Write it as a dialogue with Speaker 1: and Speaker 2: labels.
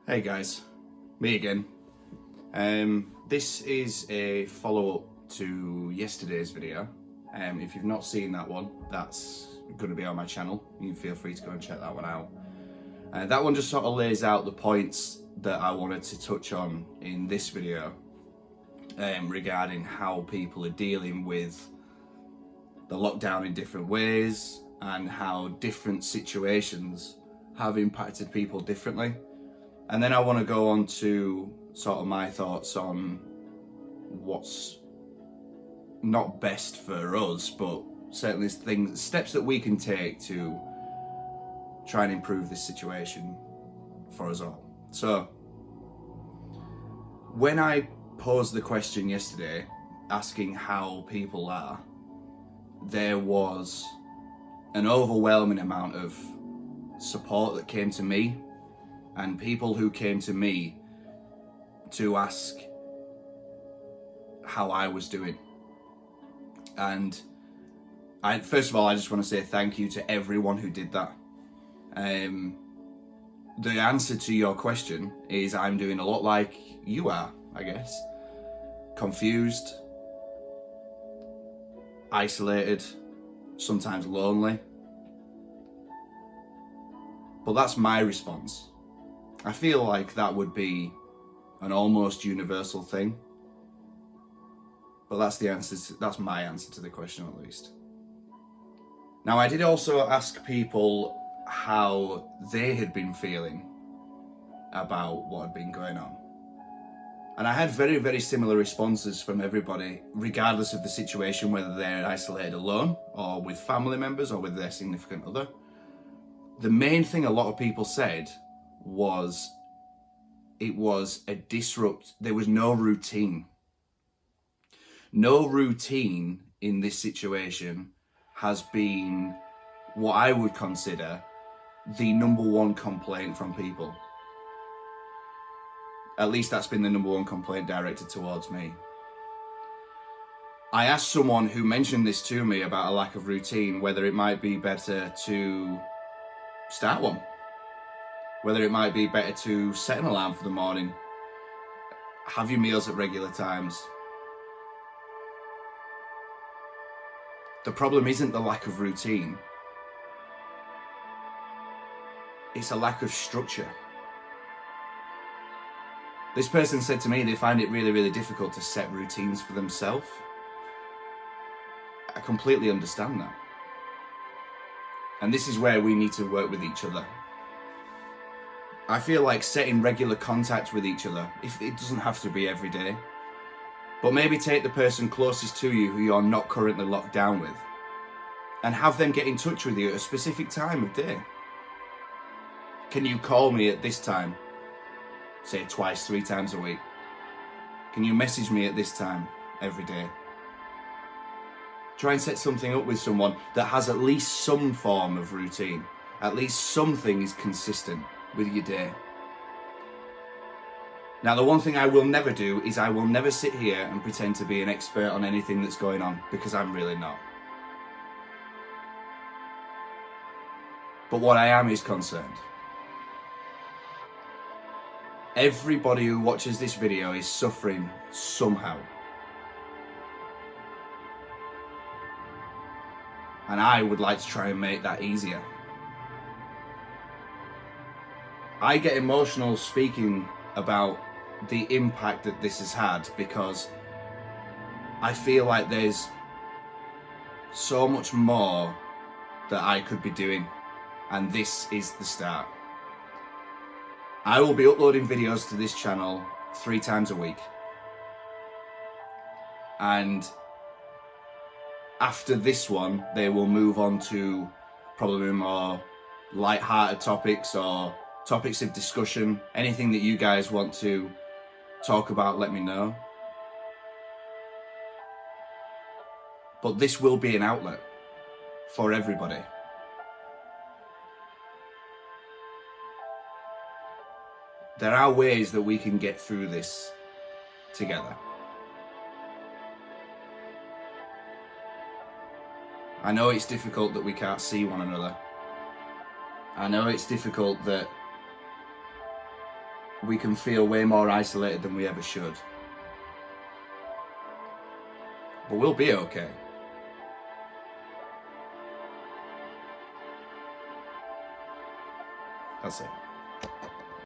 Speaker 1: Hey guys, me again. This is a follow-up to yesterday's video. If you've not seen that one, that's going to be on my channel. You can feel free to go and check that one out. That one just sort of lays out the points that I wanted to touch on in this video regarding how people are dealing with the lockdown in different ways and how different situations have impacted people differently. And then I want to go on to sort of my thoughts on what's not best for us, but certainly steps that we can take to try and improve this situation for us all. So, when I posed the question yesterday, asking how people are, there was an overwhelming amount of support that came to me, and people who came to me to ask how I was doing. And first of all, I just want to say thank you to everyone who did that. The answer to your question is I'm doing a lot like you are, I guess. Confused, isolated, sometimes lonely. But that's my response. I feel like that would be an almost universal thing, but that's my answer to the question, at least. Now, I did also ask people how they had been feeling about what had been going on, and I had very, very similar responses from everybody, regardless of the situation, whether they're isolated alone or with family members or with their significant other. The main thing a lot of people said was it was a there was no routine. No routine in this situation has been what I would consider the number one complaint from people. At least that's been the number one complaint directed towards me. I asked someone who mentioned this to me about a lack of routine, whether it might be better to start one. Whether it might be better to set an alarm for the morning, have your meals at regular times. The problem isn't the lack of routine. It's a lack of structure. This person said to me they find it really, really difficult to set routines for themselves. I completely understand that. And this is where we need to work with each other. I feel like setting regular contact with each other, if it doesn't have to be every day, but maybe take the person closest to you who you're not currently locked down with and have them get in touch with you at a specific time of day. Can you call me at this time? Say twice, 3 times a week. Can you message me at this time every day? Try and set something up with someone that has at least some form of routine. At least something is consistent with your day. Now, the one thing I will never do is I will never sit here and pretend to be an expert on anything that's going on, because I'm really not. But what I am is concerned. Everybody who watches this video is suffering somehow. And I would like to try and make that easier. I get emotional speaking about the impact that this has had, because I feel like there's so much more that I could be doing, and this is the start. I will be uploading videos to this channel 3 times a week, and after this one they will move on to probably more light-hearted topics or topics of discussion. Anything that you guys want to talk about, let me know. But this will be an outlet for everybody. There are ways that we can get through this together. I know it's difficult that we can't see one another. I know it's difficult that we can feel way more isolated than we ever should. But we'll be okay. That's it.